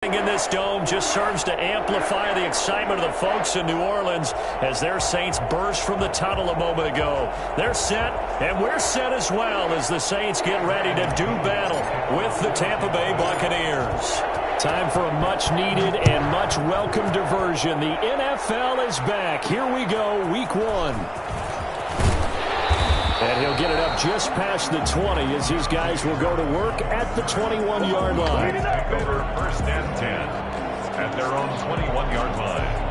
In this dome just serves to amplify the excitement of the folks in New Orleans as their Saints burst from the tunnel a moment ago. They're set, and we're set as well as the Saints get ready to do battle with the Tampa Bay Buccaneers. Time for a much-needed and much-welcome diversion. The NFL is back. Here we go, Week 1. And he'll get it up just past the 20 as these guys will go to work at the 21-yard line. Over first and 10 at their own 21-yard line.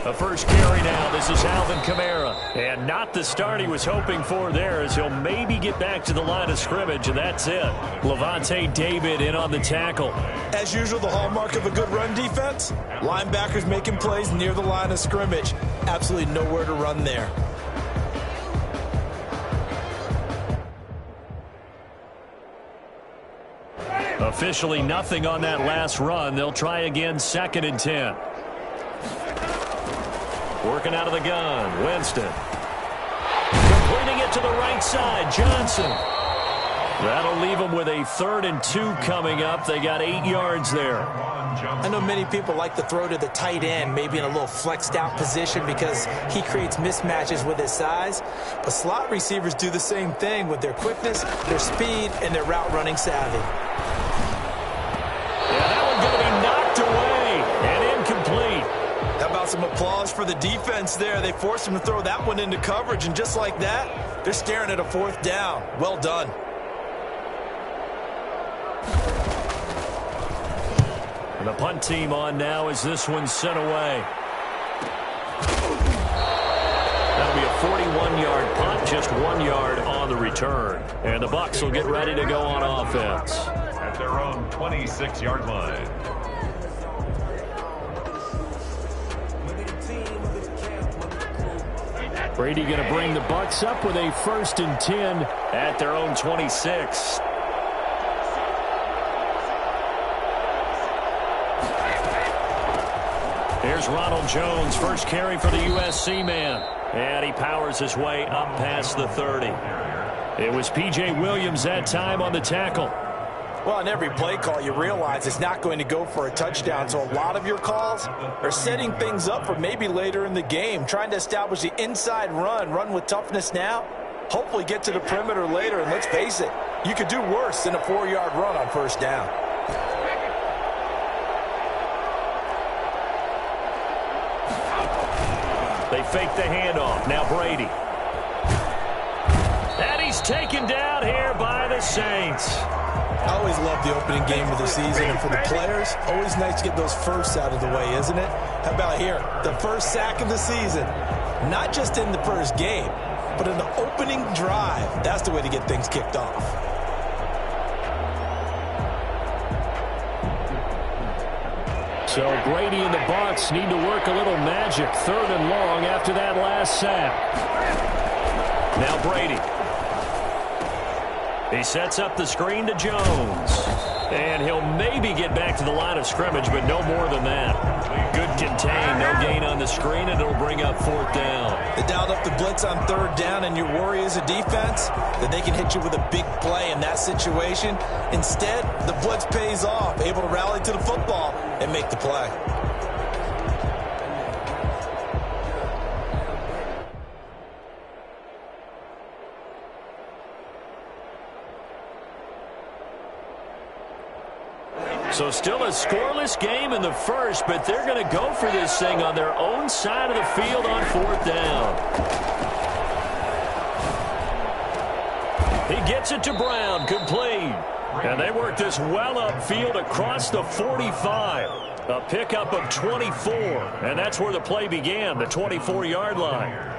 A first carry now. This is Alvin Kamara. And not the start he was hoping for there as he'll maybe get back to the line of scrimmage, and that's it. Lavonte David in on the tackle. As usual, the hallmark of a good run defense, linebackers making plays near the line of scrimmage. Absolutely nowhere to run there. Officially nothing on that last run. They'll try again, 2nd and 10. Working out of the gun, Winston. Completing it to the right side, Johnson. That'll leave them with a 3rd and 2 coming up. They got 8 yards there. I know many people like to throw to the tight end, maybe in a little flexed out position because he creates mismatches with his size. But slot receivers do the same thing with their quickness, their speed, and their route running savvy. Yeah, that one's going to be knocked away and incomplete. How about some applause for the defense there? They forced him to throw that one into coverage, and just like that, they're staring at a 4th down. Well done. And the punt team on now as this one's sent away. That'll be a 41-yard punt, just 1 yard on the return. And the Bucs will get ready to go on offense. At their own 26-yard line. Brady going to bring the Bucs up with a 1st and 10 at their own 26. Here's Ronald Jones, first carry for the USC man. And he powers his way up past the 30. It was P.J. Williams that time on the tackle. Well, on every play call, you realize it's not going to go for a touchdown. So a lot of your calls are setting things up for maybe later in the game, trying to establish the inside run with toughness now, hopefully get to the perimeter later. And let's face it, you could do worse than a 4-yard run on 1st down. They fake the handoff. Now Brady. And he's taken down here by the Saints. I always love the opening game of the season, and for the players, always nice to get those firsts out of the way, isn't it? How about here, the first sack of the season? Not just in the first game, but in the opening drive. That's the way to get things kicked off. So Brady and the Bucs need to work a little magic. 3rd and long after that last sack. Now Brady. He sets up the screen to Jones. And he'll maybe get back to the line of scrimmage, but no more than that. Good contain, no gain on the screen, and it'll bring up 4th down. They dialed up the blitz on 3rd down, and your worry as a defense that they can hit you with a big play in that situation. Instead, the blitz pays off, able to rally to the football and make the play. So still a scoreless game in the first, but they're going to go for this thing on their own side of the field on 4th down. He gets it to Brown, complete. And they work this well upfield across the 45. A pickup of 24, and that's where the play began, the 24-yard line.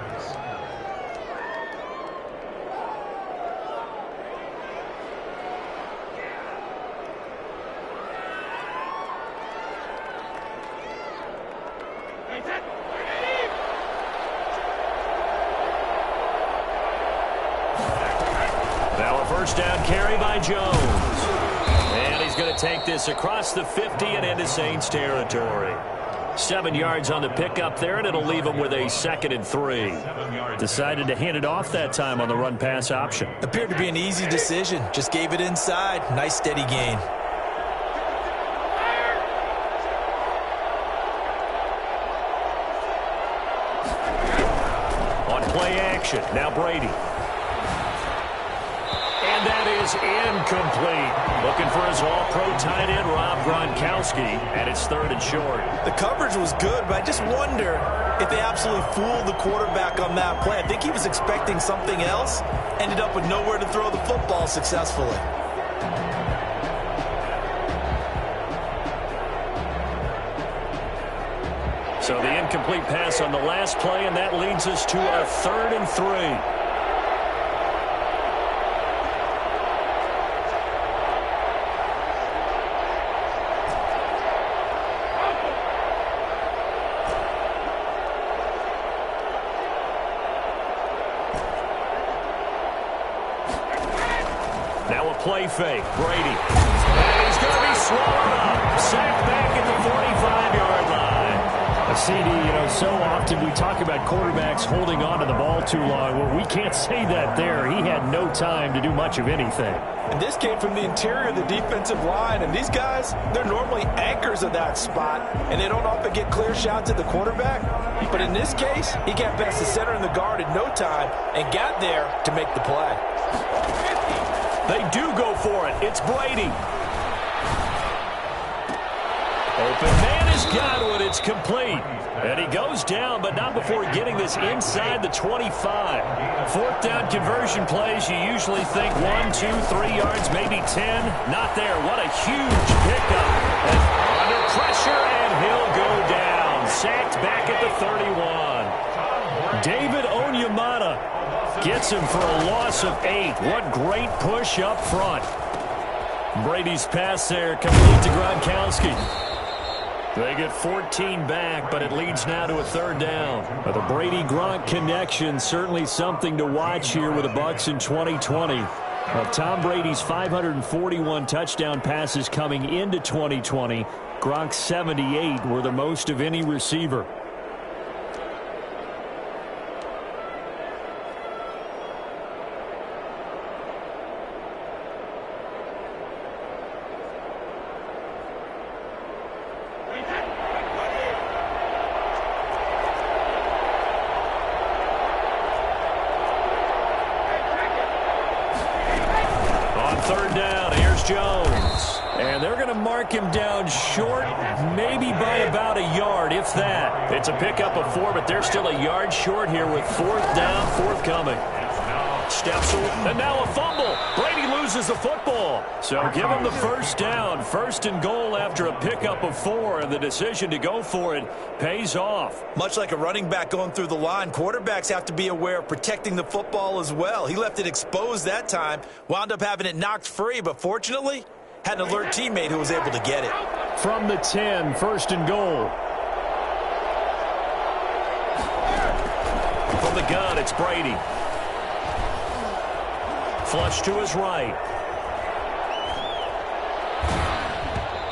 Now a first down carry by Jones. And he's going to take this across the 50 and into Saints territory. 7 yards on the pickup there, and it'll leave him with a 2nd and 3. Decided to hand it off that time on the run-pass option. Appeared to be an easy decision. Just gave it inside. Nice steady gain. On play action, now Brady. And that is incomplete. Looking for his all-pro tight end, Rob Gronkowski, and it's 3rd and short. The coverage was good, but I just wonder if they absolutely fooled the quarterback on that play. I think he was expecting something else, ended up with nowhere to throw the football successfully. So the incomplete pass on the last play, and that leads us to a 3rd and 3. Play fake, Brady. And he's going to be swallowed up. Sacked back at the 45-yard line. CD, so often we talk about quarterbacks holding on to the ball too long. Well, we can't say that there. He had no time to do much of anything. And this came from the interior of the defensive line. And these guys, they're normally anchors of that spot. And they don't often get clear shots at the quarterback. But in this case, he got past the center and the guard in no time and got there to make the play. They do go for it. It's Brady. Open man has got it. It's complete. And he goes down, but not before getting this inside the 25. 4th down conversion plays, you usually think 1, 2, 3 yards, maybe 10. Not there. What a huge pickup. And under pressure, and he'll go down. Sacked back at the 31. David Onyemata gets him for a loss of 8. What great push up front. Brady's pass there, complete to Gronkowski. They get 14 back, but it leads now to a 3rd down. But the Brady-Gronk connection, certainly something to watch here with the Bucs in 2020. Tom Brady's 541 touchdown passes coming into 2020. Gronk's 78 were the most of any receiver. Him down short, maybe by about a yard, if that. It's a pickup of 4, but they're still a yard short here with 4th down, forthcoming. Stepsel, and now a fumble. Brady loses the football. So give him the 1st down. 1st and goal after a pickup of 4, and the decision to go for it pays off. Much like a running back going through the line, quarterbacks have to be aware of protecting the football as well. He left it exposed that time, wound up having it knocked free, but fortunately, had an alert teammate who was able to get it. From the 10, 1st and goal. From the gun, it's Brady. Flush to his right.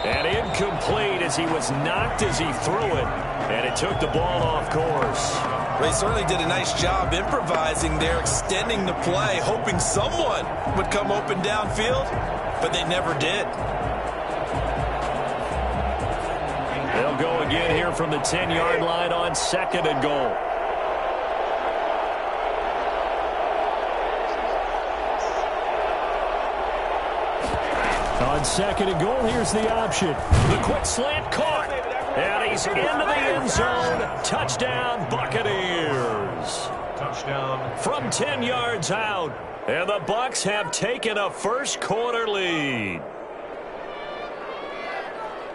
And incomplete as he was knocked as he threw it. And it took the ball off course. They certainly did a nice job improvising there, extending the play, hoping someone would come open downfield, but they never did. They'll go again here from the 10-yard line on 2nd and goal. On 2nd and goal, here's the option. The quick slant caught. And he's into the end zone. Touchdown, Buccaneers. Touchdown. From 10 yards out. And the Bucs have taken a 1st quarter lead.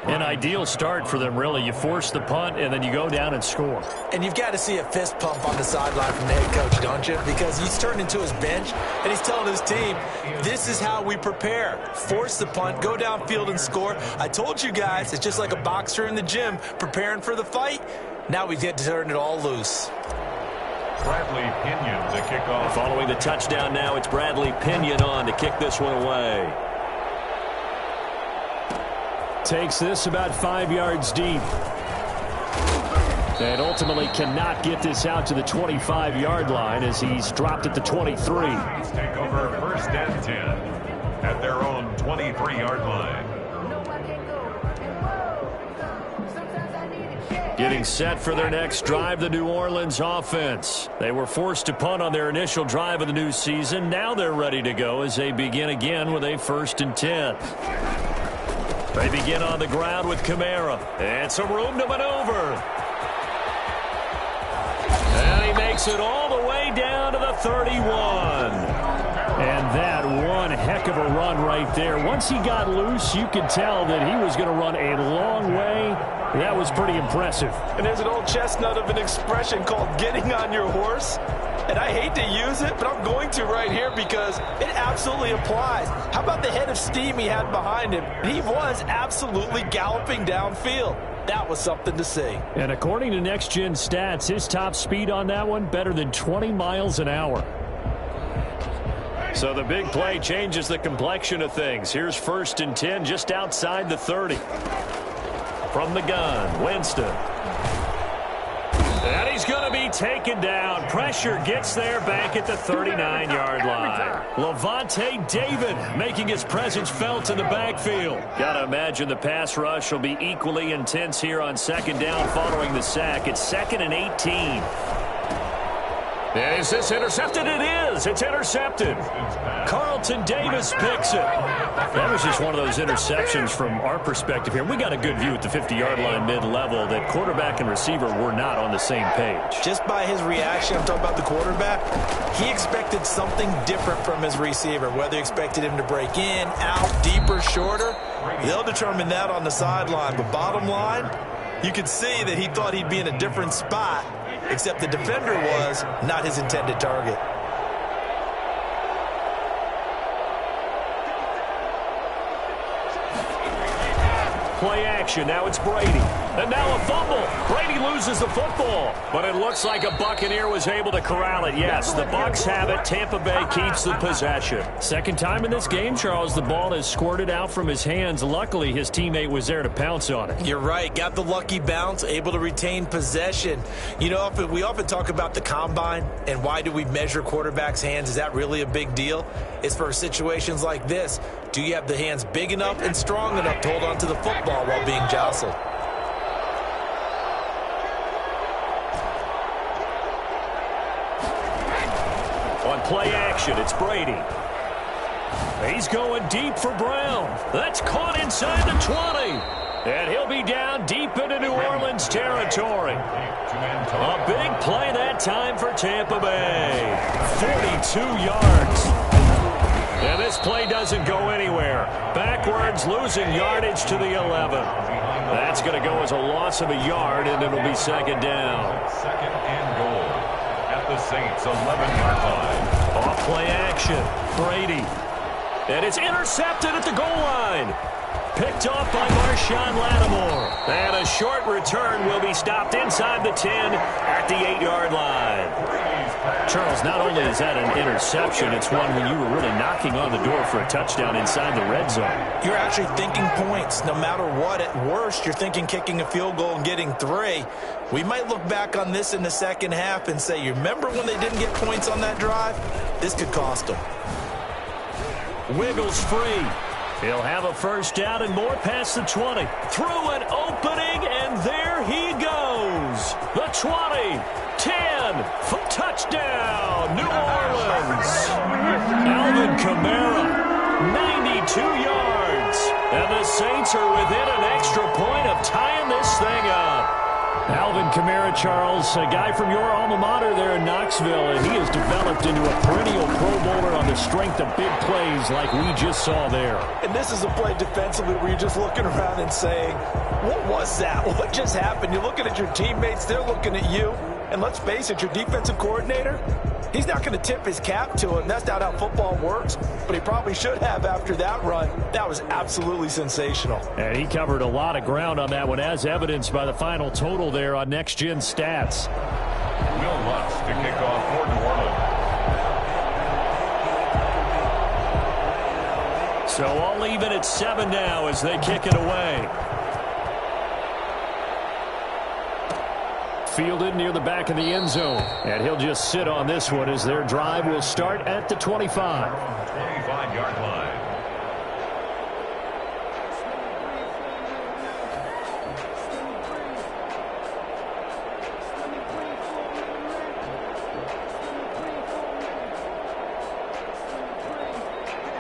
An ideal start for them, really. You force the punt, and then you go down and score. And you've got to see a fist pump on the sideline from the head coach, don't you? Because he's turned into his bench, and he's telling his team, this is how we prepare. Force the punt, go downfield and score. I told you guys, it's just like a boxer in the gym preparing for the fight. Now we get to turn it all loose. Bradley Pinion to kick off. Following the touchdown now, it's Bradley Pinion on to kick this one away. Takes this about 5 yards deep. And ultimately cannot get this out to the 25-yard line as he's dropped at the 23. Take over first and 10 at their own 23-yard line. Getting set for their next drive, the New Orleans offense. They were forced to punt on their initial drive of the new season. Now they're ready to go as they begin again with a 1st and 10. They begin on the ground with Kamara. And some room to maneuver. And he makes it all the way down to the 31. And that one heck of a run right there. Once he got loose, you could tell that he was going to run a long way. That was pretty impressive. And there's an old chestnut of an expression called getting on your horse. And I hate to use it, but I'm going to right here because it absolutely applies. How about the head of steam he had behind him? He was absolutely galloping downfield. That was something to see. And according to Next Gen Stats, his top speed on that one, better than 20 miles an hour. So the big play changes the complexion of things. Here's 1st and 10 just outside the 30. From the gun, Winston. And he's going to be taken down. Pressure gets there back at the 39-yard line. Lavonte David making his presence felt in the backfield. Got to imagine the pass rush will be equally intense here on 2nd down following the sack. It's 2nd and 18. Is this intercepted? It is. It's intercepted. Carlton Davis picks it. That was just one of those interceptions from our perspective here. We got a good view at the 50-yard line mid-level that quarterback and receiver were not on the same page. Just by his reaction, I'm talking about the quarterback, he expected something different from his receiver. Whether he expected him to break in, out, deeper, shorter, they'll determine that on the sideline. But bottom line, you could see that he thought he'd be in a different spot, except the defender was not his intended target. Play action. Now it's Brady. And now a fumble. Brady loses the football. But it looks like a Buccaneer was able to corral it. Yes, the Bucs have it. Tampa Bay keeps the possession. Second time in this game, Charles, the ball has squirted out from his hands. Luckily, his teammate was there to pounce on it. You're right. Got the lucky bounce, able to retain possession. You know, we often talk about the combine and why do we measure quarterbacks' hands? Is that really a big deal? It's for situations like this. Do you have the hands big enough and strong enough to hold on to the football while being jostled? On play action, it's Brady. He's going deep for Brown. That's caught inside the 20. And he'll be down deep into New Orleans territory. A big play that time for Tampa Bay. 42 yards. And this play doesn't go anywhere. Backwards, losing yardage to the 11. That's going to go as a loss of a yard, and it'll be 2nd down. 2nd and goal at the Saints' 11-yard line. Off play action. Brady. And it's intercepted at the goal line. Picked off by Marshawn Lattimore. And a short return will be stopped inside the 10 at the 8-yard line. Charles, not only is that an interception, it's one when you were really knocking on the door for a touchdown inside the red zone. You're actually thinking points no matter what. At worst, you're thinking kicking a field goal and getting 3. We might look back on this in the second half and say, you remember when they didn't get points on that drive? This could cost them. Wiggles free. He'll have a 1st down and more past the 20. Through an opening, and there he goes. The 20, 10, touchdown, New Orleans. Alvin Kamara, 92 yards. And the Saints are within an extra point of tying this thing up. Alvin Kamara, Charles, a guy from your alma mater there in Knoxville, and he has developed into a perennial Pro Bowler on the strength of big plays like we just saw there. And this is a play defensively where you're just looking around and saying, what was that? What just happened? You're looking at your teammates, they're looking at you. And let's face it, your defensive coordinator, he's not going to tip his cap to him. That's not how football works, but he probably should have after that run. That was absolutely sensational. And he covered a lot of ground on that one, as evidenced by the final total there on Next Gen Stats. Will Lutz to kick off for New Orleans. So all even at 7 now as they kick it away. fielded near the back of the end zone. And he'll just sit on this one as their drive will start at the 25. 25-yard line.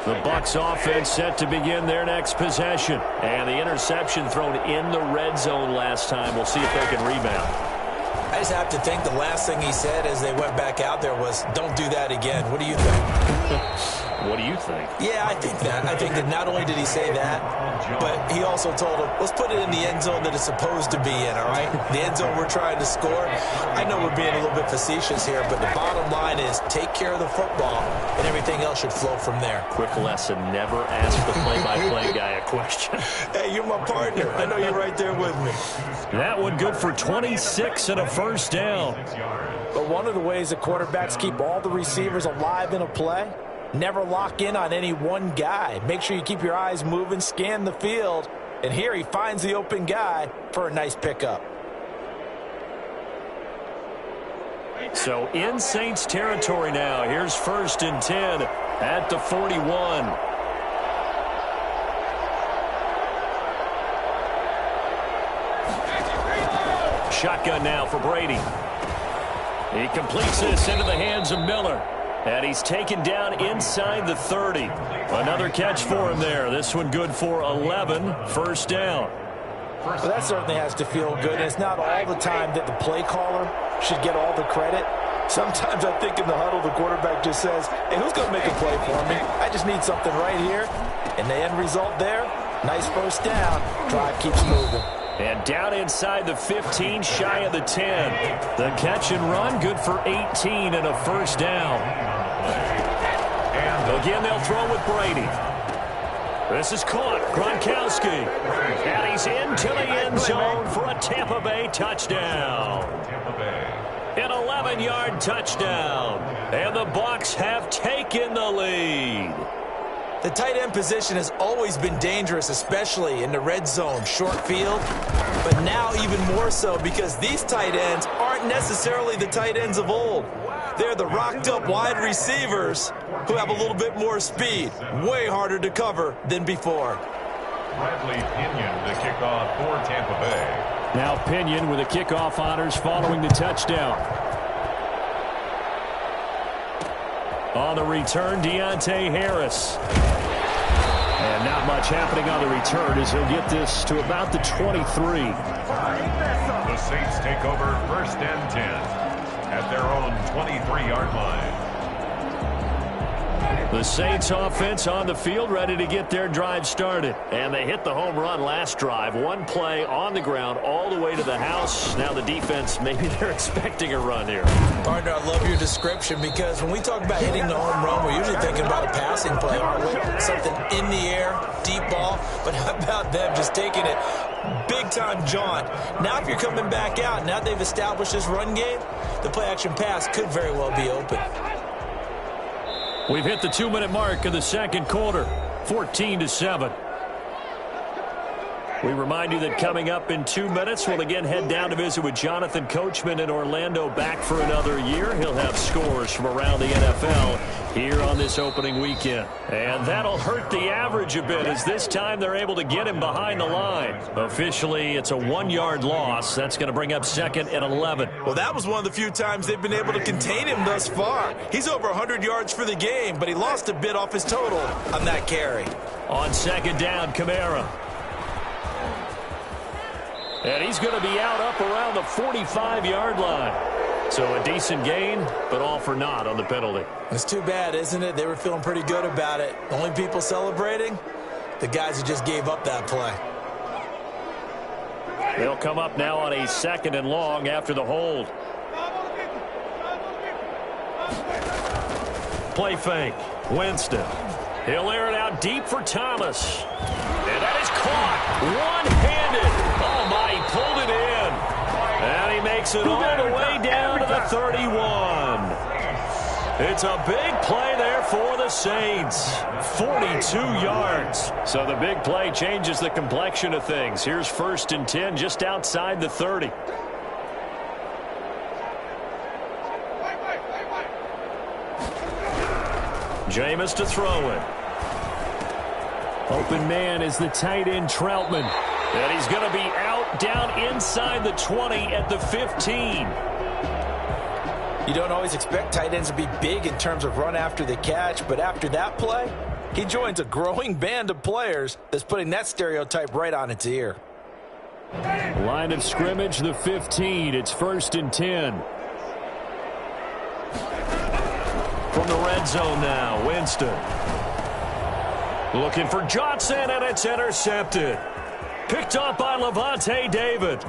The Bucs offense set to begin their next possession. And the interception thrown in the red zone last time. We'll see if they can rebound. I just have to think the last thing he said as they went back out there was, don't do that again. What do you think? What do you think? Yeah, I think that. I think that not only did he say that, but he also told him, let's put it in the end zone that it's supposed to be in, all right? The end zone we're trying to score. I know we're being a little bit facetious here, but the bottom line is take care of the football, and everything else should flow from there. Quick lesson, never ask the play-by-play guy a question. Hey, you're my partner. I know you're right there with me. That one good for 26 and a first down. But one of the ways that quarterbacks keep all the receivers alive in a play, never lock in on any one guy. Make sure you keep your eyes moving, scan the field. And here he finds the open guy for a nice pickup. So in Saints territory now. Here's 1st and 10 at the 41. Shotgun now for Brady. He completes this into the hands of Miller. And he's taken down inside the 30. Another catch for him there. This one good for 11. First down. Well, that certainly has to feel good. And it's not all the time that the play caller should get all the credit. Sometimes I think in the huddle, the quarterback just says, hey, who's going to make a play for me? I just need something right here. And the end result there, nice first down. Drive keeps moving. And down inside the 15, shy of the 10. The catch and run, good for 18 and a first down. Again, they'll throw with Brady. This is caught. Gronkowski. And he's into the end zone for a Tampa Bay touchdown. An 11-yard touchdown. And the Bucs have taken the lead. The tight end position has always been dangerous, especially in the red zone, short field. But now even more so because these tight ends aren't necessarily the tight ends of old. They're the rocked-up wide receivers who have a little bit more speed. Way harder to cover than before. Bradley Pinion, the kickoff for Tampa Bay. Now Pinion with the kickoff honors following the touchdown. On the return, Deontay Harris. And not much happening on the return as he'll get this to about the 23. The Saints take over 1st and 10 at their own 23-yard line. The Saints offense on the field ready to get their drive started. And they hit the home run last drive. One play on the ground all the way to the house. Now the defense, maybe they're expecting a run here. Partner, I love your description because when we talk about hitting the home run, we're usually thinking about a passing play, aren't we? Something in the air, deep ball. But how about them just taking it big-time jaunt? Now if you're coming back out, now they've established this run game, the play-action pass could very well be open. We've hit the 2-minute mark of the second quarter, 14-7. We remind you that coming up in 2 minutes, we'll again head down to visit with Jonathan Coachman in Orlando, back for another year. He'll have scores from around the NFL here on this opening weekend. And that'll hurt the average a bit as this time they're able to get him behind the line. Officially, it's a 1-yard loss. That's going to bring up 2nd and 11. Well, that was one of the few times they've been able to contain him thus far. He's over 100 yards for the game, but he lost a bit off his total on that carry. On 2nd down, Kamara. And he's going to be out up around the 45-yard line. So a decent gain, but all for naught on the penalty. It's too bad, isn't it? They were feeling pretty good about it. The only people celebrating, the guys who just gave up that play. They'll come up now on a 2nd and long after the hold. Play fake. Winston. He'll air it out deep for Thomas. And that is caught. One-handed. Oh, my, he pulled it in. And he makes it all the way down to the 31. It's a big play there for the Saints. 42 yards. So the big play changes the complexion of things. Here's 1st and 10 just outside the 30. Jameis to throw it. Open man is the tight end Troutman. And he's going to be out down inside the 20 at the 15. You don't always expect tight ends to be big in terms of run after the catch, but after that play, he joins a growing band of players that's putting that stereotype right on its ear. Line of scrimmage, the 15. It's 1st and 10. From the red zone now, Winston. Looking for Johnson, and it's intercepted. Picked up by Levante David.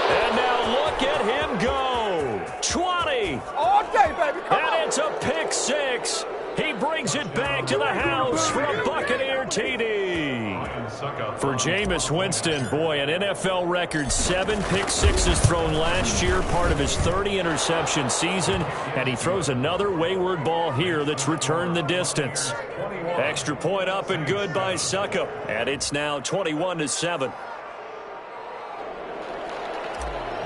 And now look at him go. 20. All day, baby. Come on. And it's a pick six. He brings it back to the house for a Buccaneer TD. For Jameis Winston, boy, an NFL record 7 pick sixes thrown last year, part of his 30 interception season, and he throws another wayward ball here that's returned the distance. Extra point up and good by Succop, and it's now 21-7.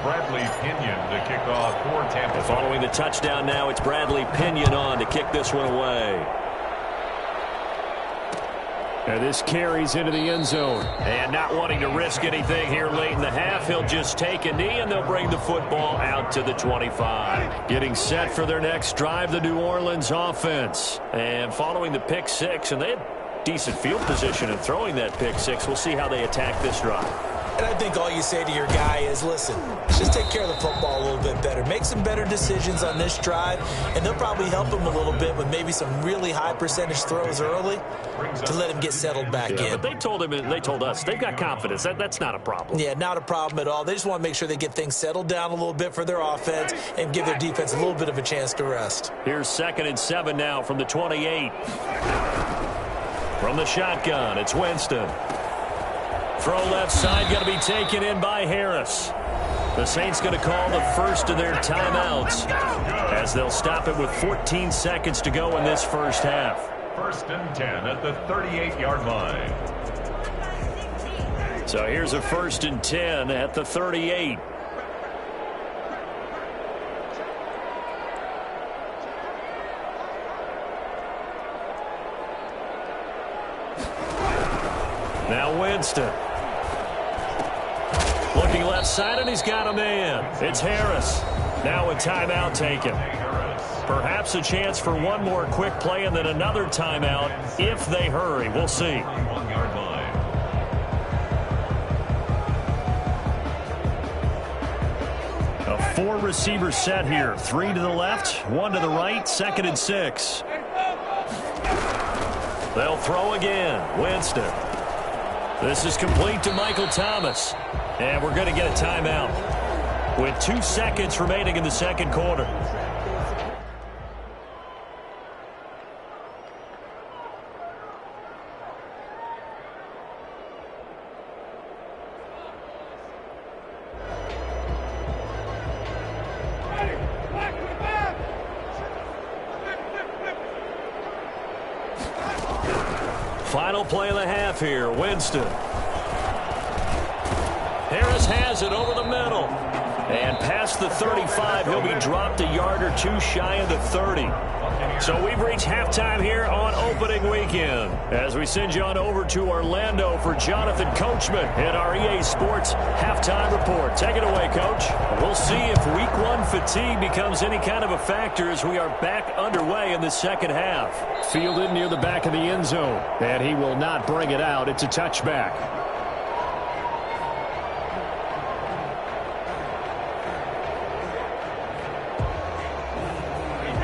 Bradley Pinion to kick off for Tampa. Following the touchdown now, it's Bradley Pinion on to kick this one away. And this carries into the end zone. And not wanting to risk anything here late in the half, he'll just take a knee, and they'll bring the football out to the 25. Getting set for their next drive, the New Orleans offense. And following the pick six, and they had decent field position in throwing that pick six. We'll see how they attack this drive. And I think all you say to your guy is, listen, just take care of the football a little bit better. Make some better decisions on this drive, and they'll probably help him a little bit with maybe some really high percentage throws early to let him get settled back in. But they told him, and they told us, they've got confidence. That's not a problem. Yeah, not a problem at all. They just want to make sure they get things settled down a little bit for their offense and give their defense a little bit of a chance to rest. Here's 2nd and 7 now from the 28. From the shotgun, it's Winston. Throw left side, going to be taken in by Harris. The Saints going to call the first of their timeouts as they'll stop it with 14 seconds to go in this first half. 1st and 10 at the 38-yard line. So here's a 1st and 10 at the 38. Now Winston. Looking left side, and he's got a man. It's Harris. Now a timeout taken. Perhaps a chance for one more quick play and then another timeout if they hurry. We'll see. A 4-receiver set here. 3 to the left, 1 to the right, 2nd and 6. They'll throw again. Winston. This is complete to Michael Thomas. And we're going to get a timeout with 2 seconds remaining in the second quarter. Final play of the half here. Winston. Harris has it over the middle. And past the 35, he'll be dropped a yard or two shy of the 30. So we've reached halftime here on opening weekend. As we send you on over to Orlando for Jonathan Coachman in our EA Sports Halftime Report. Take it away, Coach. We'll see if Week 1 fatigue becomes any kind of a factor as we are back underway in the second half. Fielded near the back of the end zone. And he will not bring it out. It's a touchback.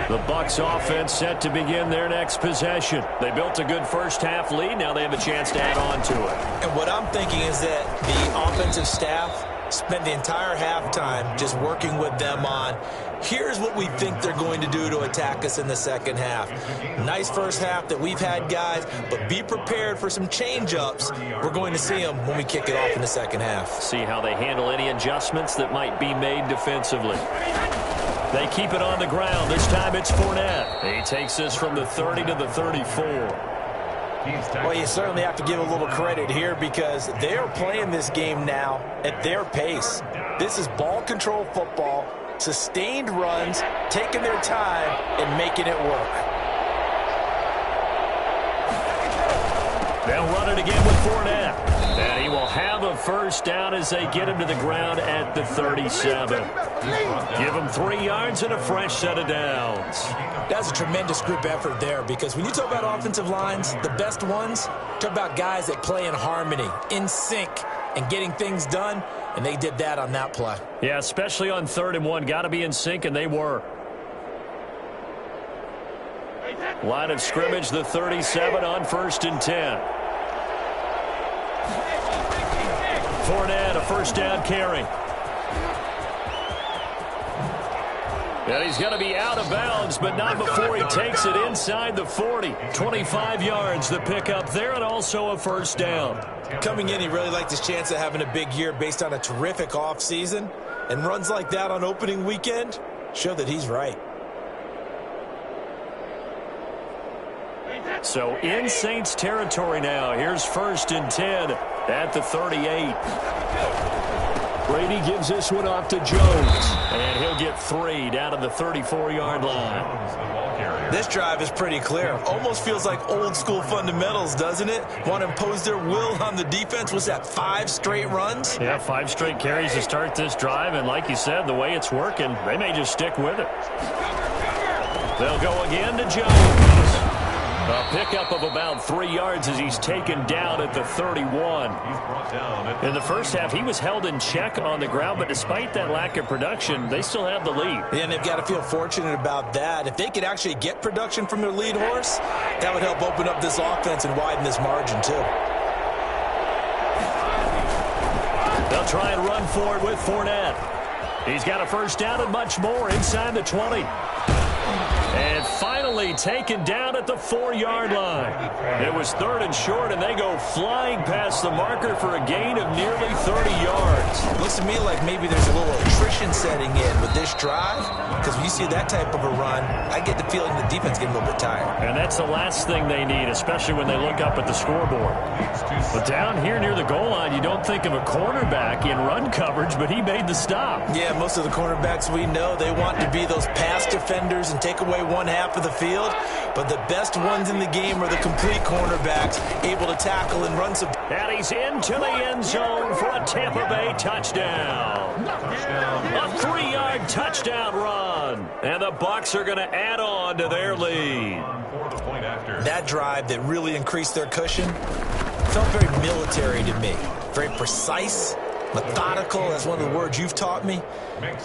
The Bucs offense set to begin their next possession. They built a good first half lead. Now they have a chance to add on to it. And what I'm thinking is that the offensive staff spent the entire halftime just working with them on, here's what we think they're going to do to attack us in the second half. Nice first half that we've had, guys, but be prepared for some change-ups. We're going to see them when we kick it off in the second half. See how they handle any adjustments that might be made defensively. They keep it on the ground. This time it's Fournette. He takes this from the 30 to the 34. Well, you certainly have to give a little credit here because they're playing this game now at their pace. This is ball control football. sustained runs, taking their time, and making it work. They'll run it again with Fournette. And he will have a first down as they get him to the ground at the 37. Give him 3 yards and a fresh set of downs. That's a tremendous group effort there, because when you talk about offensive lines, the best ones, talk about guys that play in harmony, in sync, and getting things done, and they did that on that play. Yeah, especially on 3rd and 1. Got to be in sync, and they were. Line of scrimmage, the 37 on 1st and 10. Fournette, a first down carry. And he's going to be out of bounds, but not before he takes it inside the 40. 25 yards the pickup there, and also a first down. Coming in, he really liked his chance of having a big year based on a terrific offseason. And runs like that on opening weekend show that he's right. So in Saints territory now. Here's 1st and 10 at the 38. Brady gives this one off to Jones. And he'll get 3 down to the 34-yard line. This drive is pretty clear. Almost feels like old school fundamentals, doesn't it? Want to impose their will on the defense. Was that 5 straight runs? Yeah, 5 straight carries to start this drive. And like you said, the way it's working, they may just stick with it. They'll go again to Jones. A pickup of about 3 yards as he's taken down at the 31. In the first half, he was held in check on the ground, but despite that lack of production, they still have the lead. Yeah, and they've got to feel fortunate about that. If they could actually get production from their lead horse, that would help open up this offense and widen this margin, too. They'll try and run for it with Fournette. He's got a first down and much more inside the 20. And finally taken down at the 4-yard line. It was 3rd and short, and they go flying past the marker for a gain of nearly 30 yards. Looks to me like maybe there's a little attrition setting in with this drive, because when you see that type of a run, I get the feeling the defense getting a little bit tired. And that's the last thing they need, especially when they look up at the scoreboard. But down here near the goal line, you don't think of a cornerback in run coverage, but he made the stop. Yeah, most of the cornerbacks we know, they want to be those pass defenders and take away one half of the field, but the best ones in the game are the complete cornerbacks, able to tackle and run some. And he's into the end zone for a Tampa Bay touchdown. A 3-yard touchdown run. And the Bucs are going to add on to their lead. That drive that really increased their cushion felt very military to me. Very precise, methodical. That's one of the words you've taught me.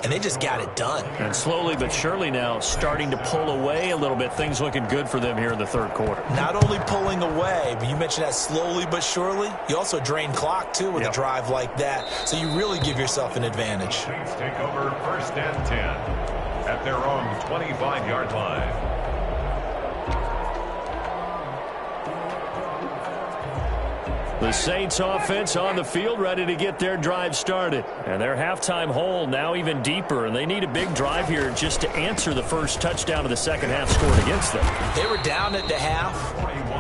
And they just got it done. And slowly but surely now starting to pull away a little bit. Things looking good for them here in the 3rd quarter. Not only pulling away, but you mentioned that slowly but surely. You also drain clock, too, with a drive like that. So you really give yourself an advantage. Saints take over 1st and 10 at their own 25-yard line. The Saints offense on the field ready to get their drive started. And their halftime hole now even deeper. And they need a big drive here just to answer the first touchdown of the second half scored against them. They were down at the half.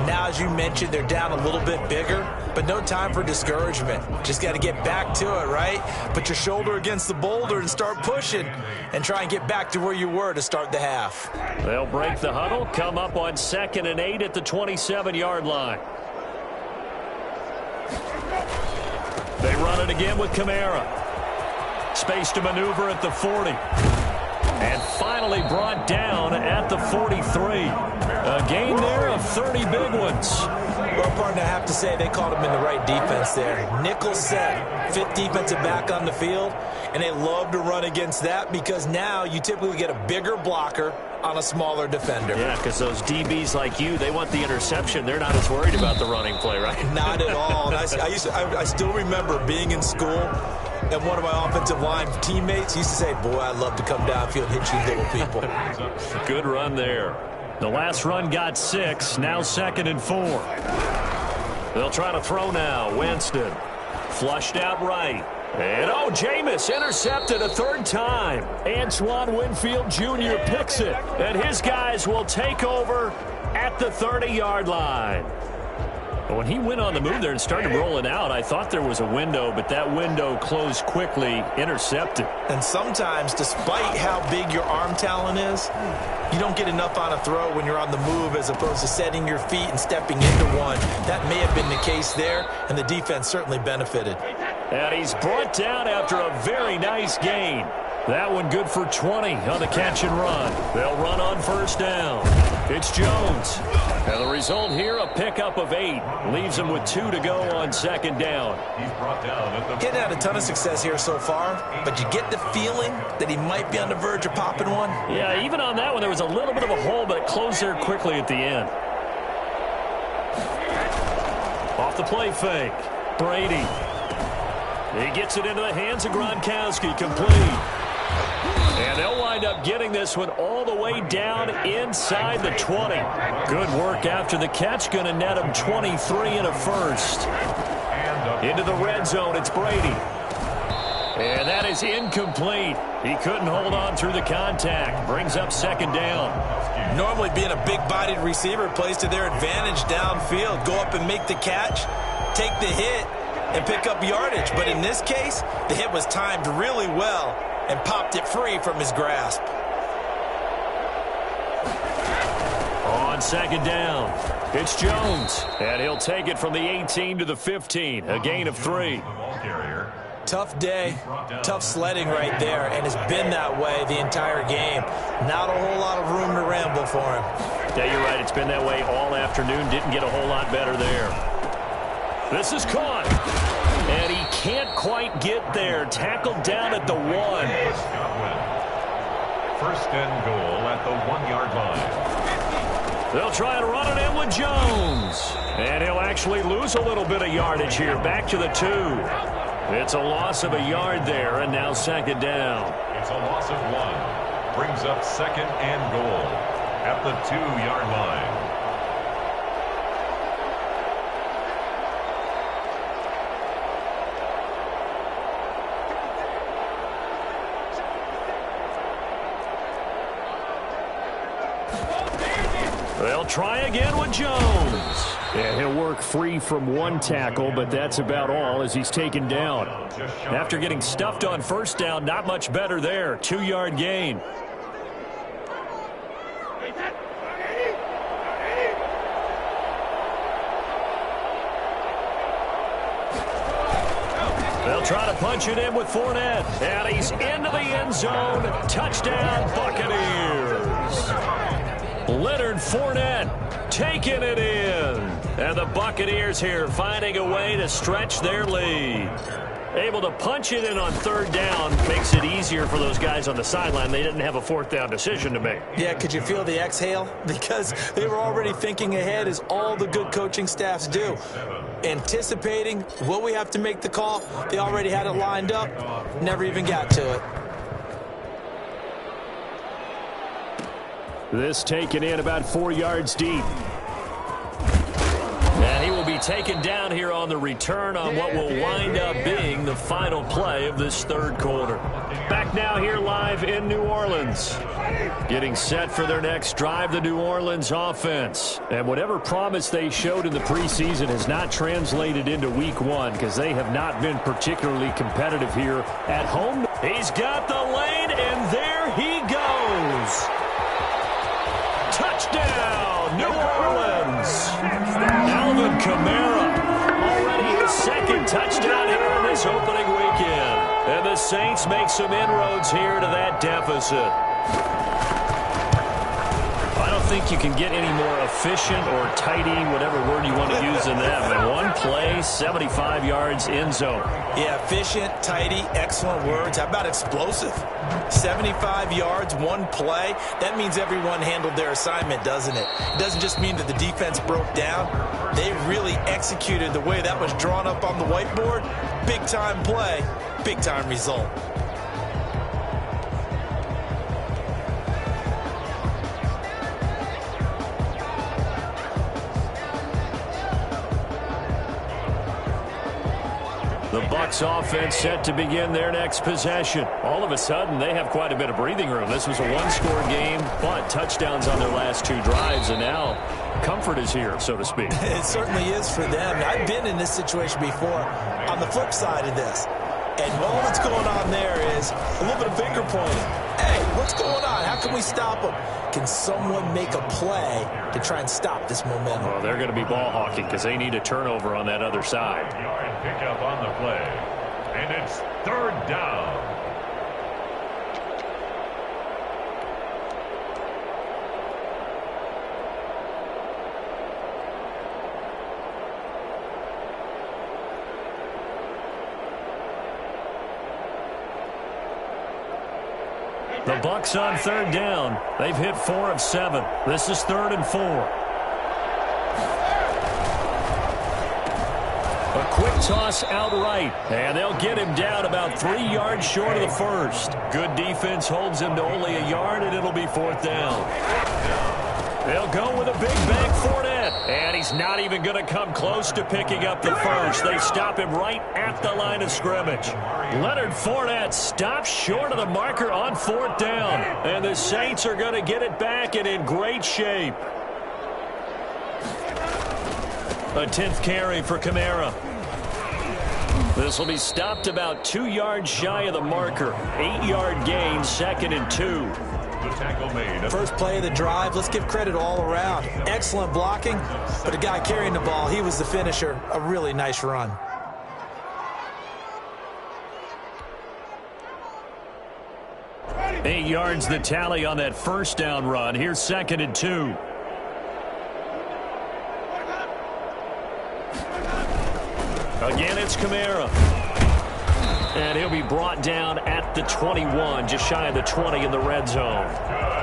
Now, as you mentioned, they're down a little bit bigger. But no time for discouragement. Just got to get back to it, right? Put your shoulder against the boulder and start pushing. And try and get back to where you were to start the half. They'll break the huddle. Come up on 2nd and 8 at the 27-yard line. They run it again with Kamara. Space to maneuver at the 40. And finally brought down at the 43. A gain there of 30 big ones. Well, partner, I have to say they caught him in the right defense there. Nickel set, 5th defensive back on the field. And they love to run against that because now you typically get a bigger blocker on a smaller defender. Yeah, because those DBs like you, they want the interception. They're not as worried about the running play, right? Not at all. And I still remember being in school, and one of my offensive line teammates used to say, boy, I'd love to come downfield and hit you little people. Good run there. The last run got 6, now 2nd and 4. They'll try to throw now. Winston flushed out right. And, Jameis intercepted a 3rd time. Antoine Winfield Jr. picks it. And his guys will take over at the 30-yard line. When he went on the move there and started rolling out, I thought there was a window, but that window closed quickly, intercepted. And sometimes, despite how big your arm talent is, you don't get enough on a throw when you're on the move as opposed to setting your feet and stepping into one. That may have been the case there, and the defense certainly benefited. And he's brought down after a very nice gain. That one good for 20 on the catch and run. They'll run on first down. It's Jones. And the result here, a pickup of 8. Leaves him with 2 to go on second down. He's brought down at the... Getting had a ton of success here so far, but you get the feeling that he might be on the verge of popping one. Yeah, even on that one, there was a little bit of a hole, but it closed there quickly at the end. Off the play fake. Brady. He gets it into the hands of Gronkowski, complete. And they'll wind up getting this one all the way down inside the 20. Good work after the catch, going to net him 23 and a first. Into the red zone, it's Brady. And that is incomplete. He couldn't hold on through the contact. Brings up second down. Normally being a big-bodied receiver plays to their advantage downfield. Go up and make the catch, take the hit, and pick up yardage. But in this case, the hit was timed really well and popped it free from his grasp. On second down, it's Jones. And he'll take it from the 18 to the 15, a gain of 3. Tough day, tough sledding right there, and it's been that way the entire game. Not a whole lot of room to ramble for him. Yeah, you're right. It's been that way all afternoon. Didn't get a whole lot better there. This is caught. And he can't quite get there. Tackled down at the 1. First and goal at the 1-yard line. They'll try and run it in with Jones. And he'll actually lose a little bit of yardage here. Back to the 2. It's a loss of a yard there, and now second down. It's a loss of 1. Brings up second and goal at the 2-yard line. They'll try again with Jones. And he'll work free from one tackle, but that's about all as he's taken down. After getting stuffed on first down, not much better there. 2-yard gain. They'll try to punch it in with Fournette. And he's into the end zone. Touchdown, Buccaneers. Leonard Fournette taking it in. And the Buccaneers here finding a way to stretch their lead. Able to punch it in on third down makes it easier for those guys on the sideline. They didn't have a fourth down decision to make. Yeah, could you feel the exhale? Because they were already thinking ahead, as all the good coaching staffs do. Anticipating, will we have to make the call? They already had it lined up. Never even got to it. This taken in about 4 yards deep. And he will be taken down here on the return on what will wind up being the final play of this third quarter. Back now here live in New Orleans. Getting set for their next drive, the New Orleans offense. And whatever promise they showed in the preseason has not translated into week 1 because they have not been particularly competitive here at home. He's got the lane, and there he goes. Touchdown, New Orleans. Alvin Kamara, already his second touchdown here on this opening weekend. And the Saints make some inroads here to that deficit. I don't think you can get any more efficient or tidy, whatever word you want to use in that. But one play, 75 yards, end zone. Yeah, efficient, tidy, excellent words. How about explosive? 75 yards, one play. That means everyone handled their assignment, doesn't it? It doesn't just mean that the defense broke down. They really executed the way that was drawn up on the whiteboard. Big-time play, big-time result. The Bucs offense set to begin their next possession. All of a sudden, they have quite a bit of breathing room. This was a one-score game, but touchdowns on their last 2 drives, and now comfort is here, so to speak. It certainly is for them. I've been in this situation before on the flip side of this. And all that's going on there is a little bit of finger pointing. Hey, what's going on? How can we stop them? Can someone make a play to try and stop this momentum? Well, they're going to be ball hawking because they need a turnover on that other side. Yard pickup on the play. And it's 3rd down. The Bucs on 3rd down. They've hit 4 of 7. This is 3rd and 4. A quick toss outright, and they'll get him down about 3 yards short of the first. Good defense holds him to only a yard, and it'll be 4th down. They'll go with a big bank Fournette, and he's not even going to come close to picking up the first. They stop him right at the line of scrimmage. Leonard Fournette stops short of the marker on 4th down, and the Saints are going to get it back and in great shape. A 10th carry for Kamara. This will be stopped about 2 yards shy of the marker. 8-yard gain, 2nd and 2. The tackle made. First play of the drive, let's give credit all around. Excellent blocking, but the guy carrying the ball, he was the finisher. A really nice run. Eight yards the tally on that first down run. Here's 2nd and 2. Again, it's Kamara. And he'll be brought down at the 21, just shy of the 20 in the red zone.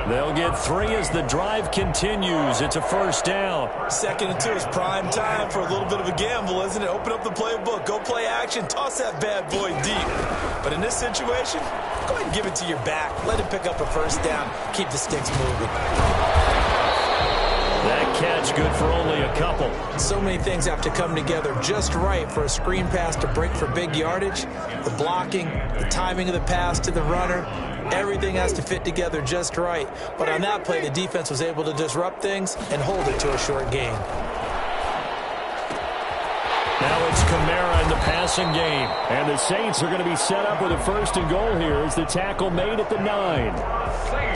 They'll get 3 as the drive continues. It's a 1st down. 2nd and 2 is prime time for a little bit of a gamble, isn't it? Open up the playbook, go play action, toss that bad boy deep. But in this situation, go ahead and give it to your back. Let him pick up a 1st down. Keep the sticks moving. That catch good for only a couple. So many things have to come together just right for a screen pass to break for big yardage. The blocking, the timing of the pass to the runner, everything has to fit together just right. But on that play, the defense was able to disrupt things and hold it to a short gain. Now it's Kamara in the passing game. And the Saints are going to be set up with a 1st and goal here as the tackle made at the 9.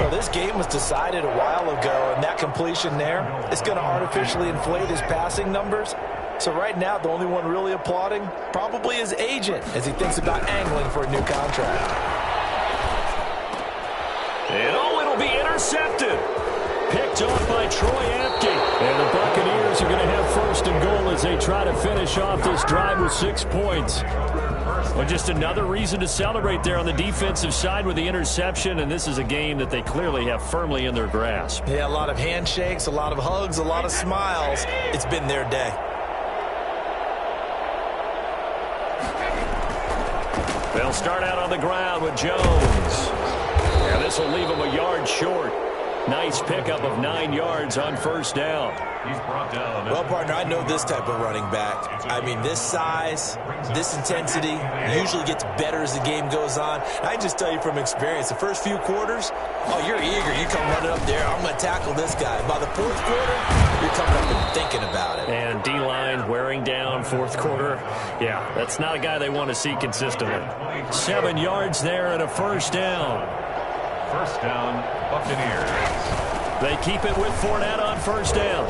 Well, this game was decided a while ago, and that completion there is going to artificially inflate his passing numbers. So right now, the only one really applauding probably his agent as he thinks about angling for a new contract. And it'll be intercepted. Picked off by Troy Apke. And the Buccaneers are going to have 1st and goal as they try to finish off this drive with 6 points. Well, just another reason to celebrate there on the defensive side with the interception, and this is a game that they clearly have firmly in their grasp. Yeah, a lot of handshakes, a lot of hugs, a lot of smiles. It's been their day. They'll start out on the ground with Jones. And this will leave him a yard short. Nice pickup of 9 yards on 1st down. He's brought down. Well, partner, I know this type of running back. I mean, this size, this intensity usually gets better as the game goes on. I just tell you from experience, the first few quarters, oh, you're eager. You come running up there. I'm going to tackle this guy. By the 4th quarter, you're coming up and thinking about it. And D-line wearing down 4th quarter. Yeah, that's not a guy they want to see consistently. 7 yards there and a 1st down. 1st down, Buccaneers. They keep it with Fournette on 1st down.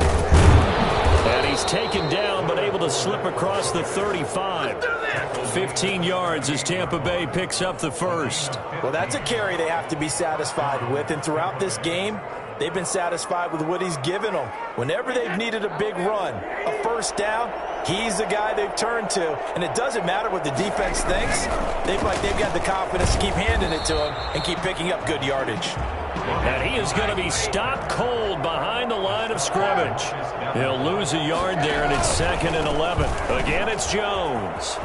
And he's taken down but able to slip across the 35. 15 yards as Tampa Bay picks up the 1st. Well, that's a carry they have to be satisfied with. And throughout this game, they've been satisfied with what he's given them. Whenever they've needed a big run, a 1st down, he's the guy they've turned to. And it doesn't matter what the defense thinks. They've got the confidence to keep handing it to him and keep picking up good yardage. And he is going to be stopped cold behind the line of scrimmage. He'll lose a yard there, and it's 2nd and 11. Again, it's Jones.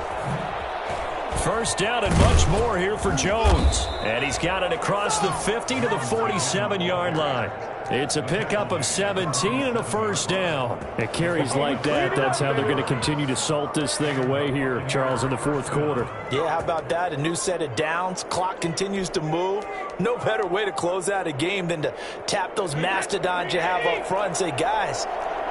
First down and much more here for Jones. And he's got it across the 50 to the 47-yard line. It's a pickup of 17 and a first down. It carries like that. That's how they're going to continue to salt this thing away here, Charles, in the fourth quarter. Yeah, how about that? A new set of downs. Clock continues to move. No better way to close out a game than to tap those mastodons you have up front and say, guys,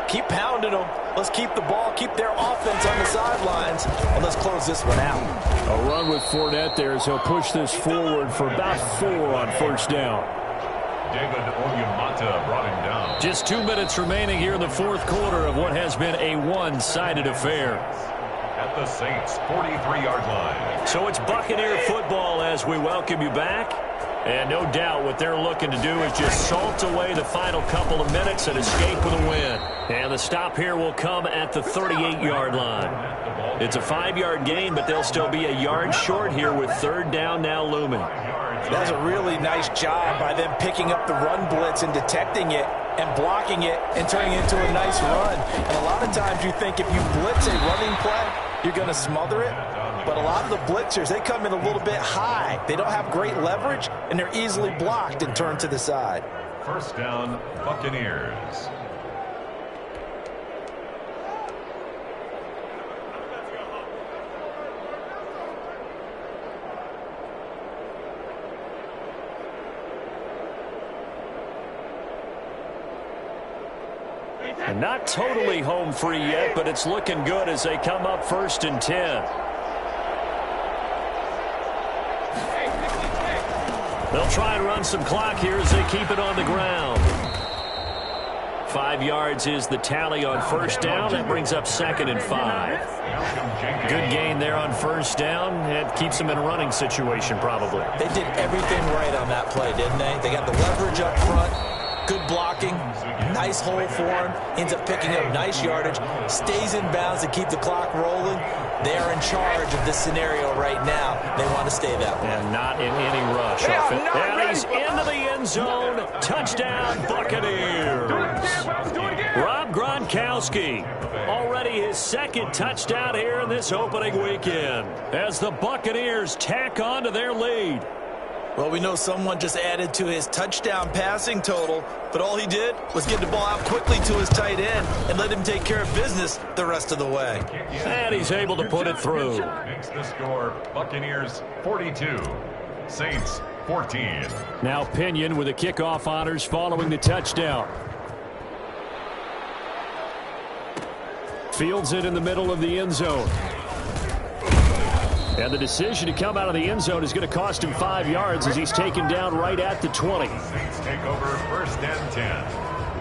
keep pounding them. Let's keep the ball, keep their offense on the sidelines, and let's close this one out. A run with Fournette there as he'll push this forward for about 4 on first down. David Onyemata brought him down. Just 2 minutes remaining here in the fourth quarter of what has been a one-sided affair. At the Saints' 43-yard line. So it's Buccaneer football as we welcome you back. And no doubt what they're looking to do is just salt away the final couple of minutes and escape with a win. And the stop here will come at the 38-yard line. It's a 5-yard gain, but they'll still be a yard short here with third down now looming. That's a really nice job by them picking up the run blitz and detecting it and blocking it and turning it into a nice run. And a lot of times you think if you blitz a running play, you're going to smother it. But a lot of the blitzers, they come in a little bit high. They don't have great leverage, and they're easily blocked and turned to the side. First down, Buccaneers. And not totally home free yet, but it's looking good as they come up 1st and 10. They'll try and run some clock here as they keep it on the ground. 5 yards is the tally on first down. That brings up 2nd and 5. Good gain there on first down. It keeps them in a running situation probably. They did everything right on that play, didn't they? They got the leverage up front. Good blocking, nice hole for him, ends up picking up nice yardage, stays in bounds to keep the clock rolling. They are in charge of this scenario right now. They want to stay that way. And not in any rush. And he's into the end zone. Touchdown, Buccaneers. Rob Gronkowski, already his 2nd touchdown here in this opening weekend as the Buccaneers tack on to their lead. Well, we know someone just added to his touchdown passing total, but all he did was get the ball out quickly to his tight end and let him take care of business the rest of the way. And he's able to put it through. Makes the score Buccaneers 42, Saints 14. Now Pinion with the kickoff honors following the touchdown. Fields it in the middle of the end zone. And the decision to come out of the end zone is going to cost him 5 yards as he's taken down right at the 20. Saints take over 1st and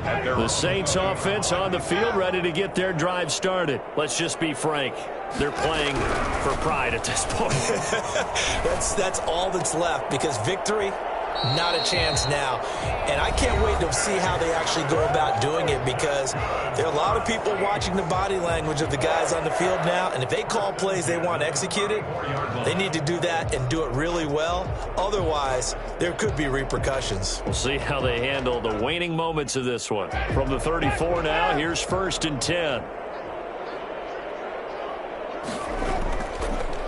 10. The Saints offense on the field ready to get their drive started. Let's just be frank. They're playing for pride at this point. That's all that's left because victory, not a chance now. And I can't wait to see how they actually go about doing it because there are a lot of people watching the body language of the guys on the field now. And if they call plays they want executed, they need to do that and do it really well. Otherwise, there could be repercussions. We'll see how they handle the waning moments of this one. From the 34 now, here's 1st and 10.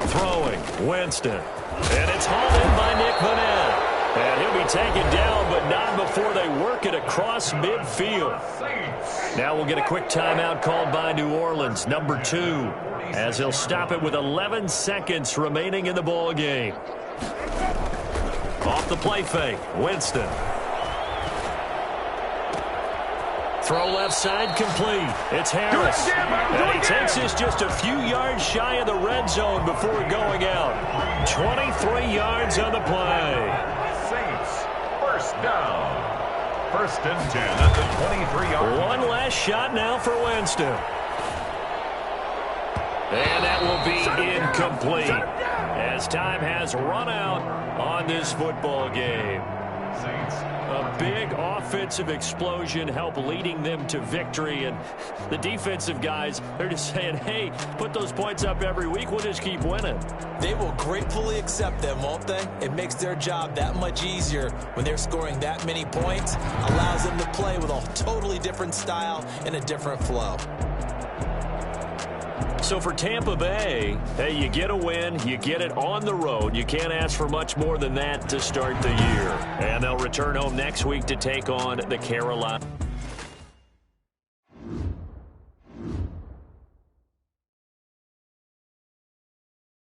Throwing, Winston. And it's hauled in by Nick Vannett. And he'll be taken down, but not before they work it across midfield. Now we'll get a quick timeout called by New Orleans, number 2, as he'll stop it with 11 seconds remaining in the ball game. Off the play fake, Winston. Throw left side complete. It's Harris. And he takes this just a few yards shy of the red zone before going out. 23 yards on the play. Saints, 1st down. 1st and 10 at the 23-yard line. One last shot now for Winston. And that will be incomplete as time has run out on this football game. Saints. A big offensive explosion helped leading them to victory. And the defensive guys, they're just saying, hey, put those points up every week. We'll just keep winning. They will gratefully accept them, won't they? It makes their job that much easier when they're scoring that many points. Allows them to play with a totally different style and a different flow. So for Tampa Bay, hey, you get a win, you get it on the road. You can't ask for much more than that to start the year. And they'll return home next week to take on the Carolina.